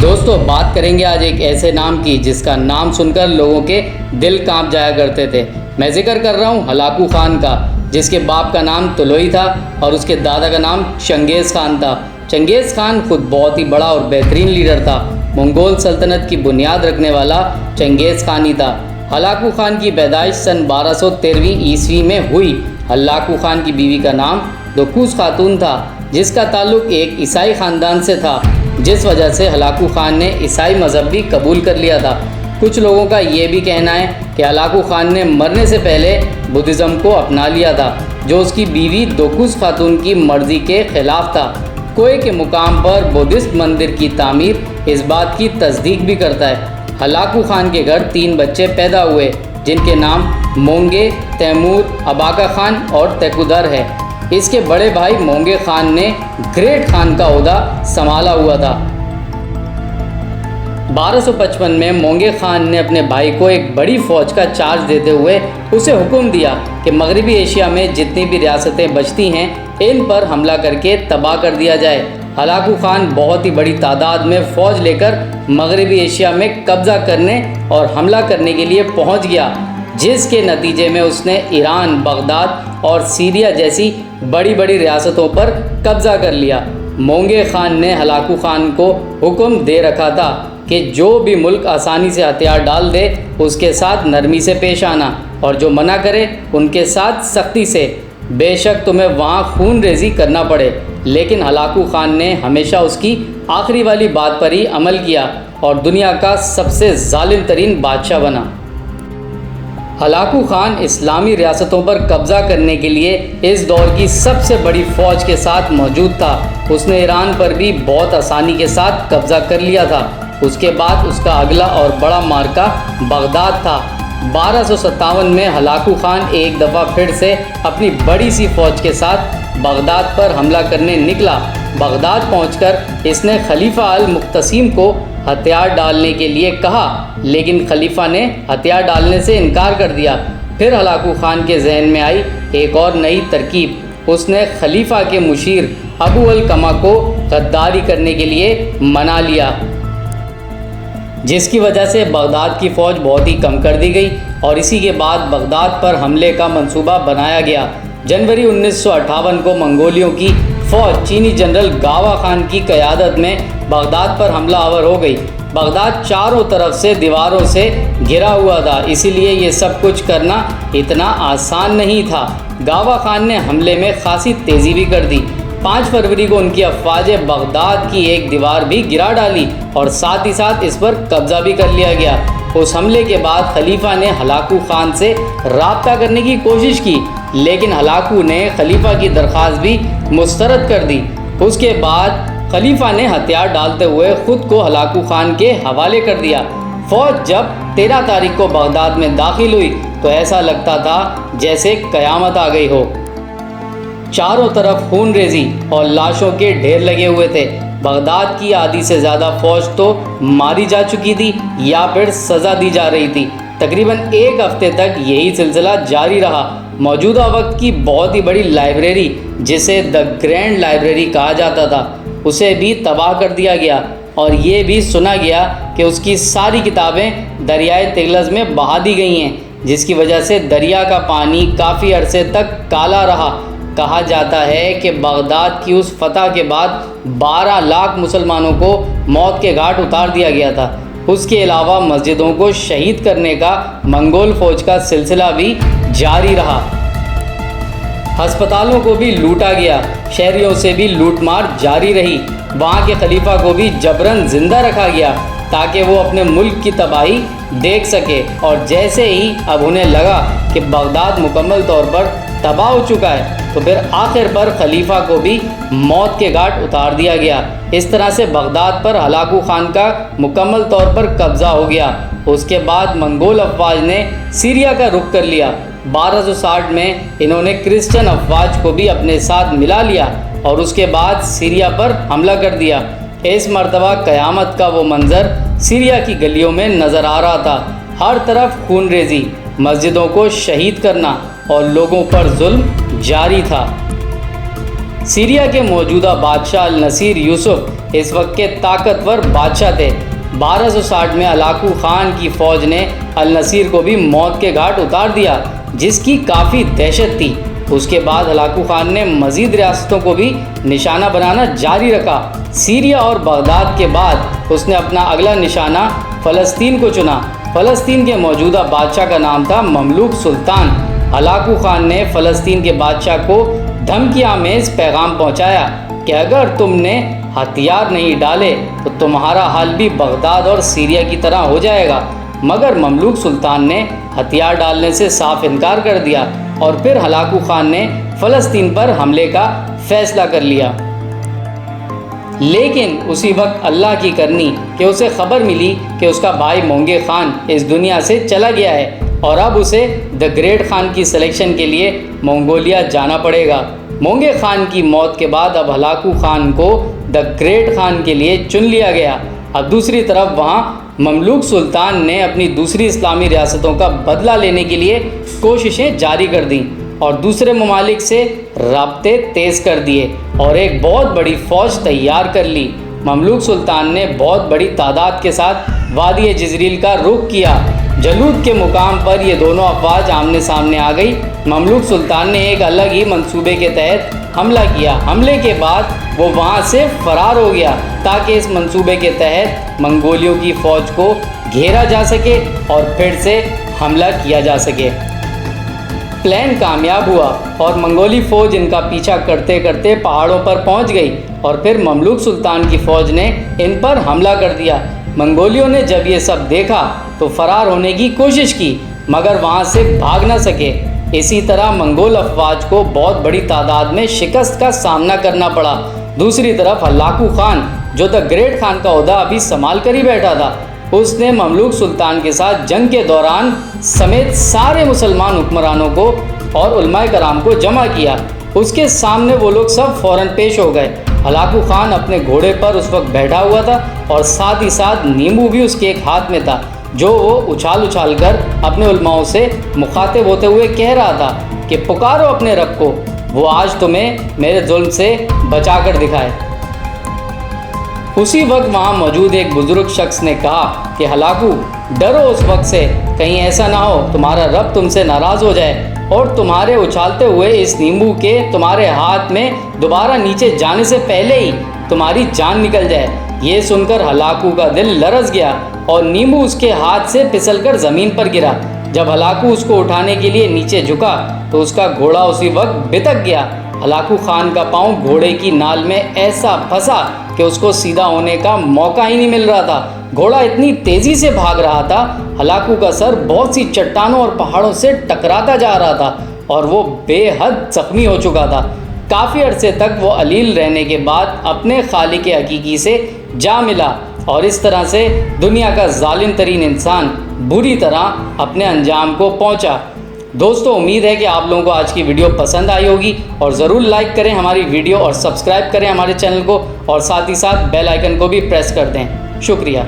दोस्तों बात करेंगे आज एक ऐसे नाम की जिसका नाम सुनकर लोगों के दिल कांप जाया करते थे। मैं जिक्र कर रहा हूँ हलाकू खान का, जिसके बाप का नाम तुलोई था और उसके दादा का नाम चंगेज़ खान था। चंगेज़ खान खुद बहुत ही बड़ा और बेहतरीन लीडर था। मंगोल सल्तनत की बुनियाद रखने वाला चंगेज़ खान ही था। हलाकू खान की पैदाइश सन 1213 ईस्वी में हुई। हलाकू खान की बीवी का नाम दोकूस खातून था, जिसका ताल्लुक एक ईसाई ख़ानदान से था, जिस वजह से हलाकू खान ने ईसाई मज़हब भी कबूल कर लिया था। कुछ लोगों का ये भी कहना है कि हलाकू खान ने मरने से पहले बुद्धिज़्म को अपना लिया था, जो उसकी बीवी दोकूस खातून की मर्ज़ी के ख़िलाफ़ था। कोए के मुकाम पर बुद्धिस्ट मंदिर की तामीर इस बात की तस्दीक भी करता है। हलाकू खान के घर 3 बच्चे पैदा हुए, जिनके नाम मोंगे, तैमूर, अबाका खान और तेकुदर है। इसके बड़े भाई मोंगे खान ने ग्रेट खान का ओहदा संभाला हुआ था। 1255 में मोंगे खान ने अपने भाई को एक बड़ी फ़ौज का चार्ज देते हुए उसे हुक्म दिया कि मगरबी एशिया में जितनी भी रियासतें बचती हैं, इन पर हमला करके तबाह कर दिया जाए। हलाकू खान बहुत ही बड़ी तादाद में फ़ौज लेकर मगरबी एशिया में कब्ज़ा करने और हमला करने के लिए पहुंच गया, जिसके नतीजे में उसने ईरान, बगदाद और सीरिया जैसी बड़ी बड़ी रियासतों पर कब्ज़ा कर लिया। मोंगे खान ने हलाकू खान को हुक्म दे रखा था कि जो भी मुल्क आसानी से हथियार डाल दे उसके साथ नरमी से पेश आना, और जो मना करे उनके साथ सख्ती से, बेशक तुम्हें वहाँ खून रेजी करना पड़े। लेकिन हलाकू खान ने हमेशा उसकी आखिरी वाली बात पर ही अमल किया और दुनिया का सबसे जालिम तरीन बादशाह बना। हलाकू खान इस्लामी रियासतों पर कब्ज़ा करने के लिए इस दौर की सबसे बड़ी फ़ौज के साथ मौजूद था। उसने ईरान पर भी बहुत आसानी के साथ कब्ज़ा कर लिया था। उसके बाद उसका अगला और बड़ा मार्का बगदाद था। 1257 में हलाकू खान एक दफ़ा फिर से अपनी बड़ी सी फ़ौज के साथ बगदाद पर हमला करने निकला। बगदाद पहुंचकर इसने खलीफा अल मुक्तसीम को हथियार डालने के लिए कहा, लेकिन खलीफा ने हथियार डालने से इनकार कर दिया। फिर हलाकू खान के जहन में आई एक और नई तरकीब। उसने खलीफा के मुशीर अबू अल कमा को गद्दारी करने के लिए मना लिया, जिसकी वजह से बगदाद की फ़ौज बहुत ही कम कर दी गई और इसी के बाद बगदाद पर हमले का मंसूबा बनाया गया। जनवरी 1958 को मंगोलियों की फ़ौज चीनी जनरल गावा खान की क़यादत में बगदाद पर हमला आवर हो गई। बगदाद चारों तरफ से दीवारों से घिरा हुआ था, इसीलिए ये सब कुछ करना इतना आसान नहीं था। गावा खान ने हमले में खासी तेज़ी भी कर दी। 5 फरवरी को उनकी अफ़वाज बगदाद की एक दीवार भी गिरा डाली और साथ ही साथ इस पर कब्ज़ा भी कर लिया गया। उस हमले के बाद खलीफा ने हलाकू खान से राब्ता करने की कोशिश की, लेकिन हलाकू ने खलीफा की दरख्वास्त भी मुस्तरद कर दी। उसके बाद खलीफा ने हथियार डालते हुए ख़ुद को हलाकू खान के हवाले कर दिया। फ़ौज जब 13 तारीख को बगदाद में दाखिल हुई तो ऐसा लगता था जैसे क़यामत आ गई हो। चारों तरफ खून रेजी और लाशों के ढेर लगे हुए थे। बगदाद की आधी से ज़्यादा फ़ौज तो मारी जा चुकी थी या फिर सज़ा दी जा रही थी। तकरीबन 1 हफ्ते तक यही सिलसिला जारी रहा। मौजूदा वक्त की बहुत ही बड़ी लाइब्रेरी, जिसे द ग्रैंड लाइब्रेरी कहा जाता था, उसे भी तबाह कर दिया गया और ये भी सुना गया कि उसकी सारी किताबें दरियाए तिग्लस में बहा दी गई हैं, जिसकी वजह से दरिया का पानी काफ़ी अरसे तक काला रहा। कहा जाता है कि बगदाद की उस फतह के बाद 12 लाख मुसलमानों को मौत के घाट उतार दिया गया था। उसके अलावा मस्जिदों को शहीद करने का मंगोल फ़ौज का सिलसिला भी जारी रहा। अस्पतालों को भी लूटा गया, शहरियों से भी लूटमार जारी रही। वहाँ के खलीफा को भी जबरन जिंदा रखा गया ताकि वो अपने मुल्क की तबाही देख सके, और जैसे ही अब उन्हें लगा कि बगदाद मुकम्मल तौर पर तबाह हो चुका है तो फिर आखिर पर खलीफा को भी मौत के घाट उतार दिया गया। इस तरह से बगदाद पर हलाकू खान का मुकम्मल तौर पर कब्ज़ा हो गया। उसके बाद मंगोल अफवाज ने सीरिया का रुख कर लिया। 1260 में इन्होंने क्रिश्चियन अफवाज को भी अपने साथ मिला लिया और उसके बाद सीरिया पर हमला कर दिया। इस मर्तबा क़यामत का वो मंज़र सीरिया की गलियों में नज़र आ रहा था। हर तरफ खून रेजी, मस्जिदों को शहीद करना और लोगों पर जुल्म जारी था। सीरिया के मौजूदा बादशाह अल नसीर यूसुफ इस वक्त के ताकतवर बादशाह थे। 1260 में हलाकू खान की फ़ौज ने अल नसीर को भी मौत के घाट उतार दिया, जिसकी काफ़ी दहशत थी। उसके बाद हलाकू खान ने मज़ीद रियासतों को भी निशाना बनाना जारी रखा। सीरिया और बगदाद के बाद उसने अपना अगला निशाना फ़लस्तीन को चुना। फ़लस्तीन के मौजूदा बादशाह का नाम था ममलूक सुल्तान। हलाकू खान ने फ़लस्तीन के बादशाह को धमकीआमेज़ पैगाम पहुंचाया कि अगर तुमने हथियार नहीं डाले तो तुम्हारा हाल भी बगदाद और सीरिया की तरह हो जाएगा। मगर ममलूक सुल्तान ने हथियार डालने से साफ इनकार कर दिया और फिर हलाकू खान ने फ़लस्तीन पर हमले का फैसला कर लिया। लेकिन उसी वक्त अल्लाह की करनी कि उसे खबर मिली कि उसका भाई मोंगे खान इस दुनिया से चला गया है और अब उसे द ग्रेट खान की सिलेक्शन के लिए मंगोलिया जाना पड़ेगा। मोंगे खान की मौत के बाद अब हलाकू खान को द ग्रेट खान के लिए चुन लिया गया। अब दूसरी तरफ वहाँ ममलूक सुल्तान ने अपनी दूसरी इस्लामी रियासतों का बदला लेने के लिए कोशिशें जारी कर दी और दूसरे ममालिक से राब्ते तेज़ कर दिए और एक बहुत बड़ी फ़ौज तैयार कर ली। ममलूक सुल्तान ने बहुत बड़ी तादाद के साथ वादी जिज़रील का रुख किया। जलूद के मुकाम पर ये दोनों अफवाज आमने सामने आ गई। ममलूक सुल्तान ने एक अलग ही मंसूबे के तहत हमला किया। हमले के बाद वो वहाँ से फ़रार हो गया ताकि इस मंसूबे के तहत मंगोलियों की फ़ौज को घेरा जा सके और फिर से हमला किया जा सके। प्लान कामयाब हुआ और मंगोली फ़ौज इनका पीछा करते करते पहाड़ों पर पहुंच गई और फिर ममलूक सुल्तान की फ़ौज ने इन पर हमला कर दिया। मंगोलियों ने जब ये सब देखा तो फ़रार होने की कोशिश की मगर वहाँ से भाग ना सके। इसी तरह मंगोल अफवाज को बहुत बड़ी तादाद में शिकस्त का सामना करना पड़ा। दूसरी तरफ हलाकू खान जो द ग्रेट खान का ओहदा अभी संभाल कर ही बैठा था, उसने ममलूक सुल्तान के साथ जंग के दौरान समेत सारे मुसलमान हुक्मरानों को और उलमाए कराम को जमा किया। उसके सामने वो लोग सब फ़ौरन पेश हो गए। हलाकू खान अपने घोड़े पर उस वक्त बैठा हुआ था और साथ ही साथ नींबू भी उसके एक हाथ में था, जो वो उछाल उछाल कर अपने उलमाओं से मुखातिब होते हुए कह रहा था कि पुकारो अपने रब को, वो आज तुम्हें मेरे जुल्म से बचा कर दिखाए। उसी वक्त वहाँ मौजूद एक बुजुर्ग शख्स ने कहा कि हलाकू, डरो उस वक्त से, कहीं ऐसा ना हो तुम्हारा रब तुमसे नाराज़ हो जाए और तुम्हारे उछालते हुए इस नींबू के तुम्हारे हाथ में दोबारा नीचे जाने से पहले ही तुम्हारी जान निकल जाए। ये सुनकर हलाकू का दिल लरज़ गया और नींबू उसके हाथ से फिसलकर ज़मीन पर गिरा। जब हलाकू उसको उठाने के लिए नीचे झुका तो उसका घोड़ा उसी वक्त बितक गया। हलाकू खान का पाँव घोड़े की नाल में ऐसा फंसा कि उसको सीधा होने का मौका ही नहीं मिल रहा था। घोड़ा इतनी तेज़ी से भाग रहा था, हलाकू का सर बहुत सी चट्टानों और पहाड़ों से टकराता जा रहा था और वो बेहद ज़ख्मी हो चुका था। काफ़ी अरसे तक वो अलील रहने के बाद अपने खालिक हकीकी से जा मिला और इस तरह से दुनिया का जालिम तरीन इंसान बुरी तरह अपने अंजाम को पहुंचा। दोस्तों, उम्मीद है कि आप लोगों को आज की वीडियो पसंद आई होगी और ज़रूर लाइक करें हमारी वीडियो और सब्सक्राइब करें हमारे चैनल को और साथ ही साथ बेल आइकन को भी प्रेस कर दें। शुक्रिया।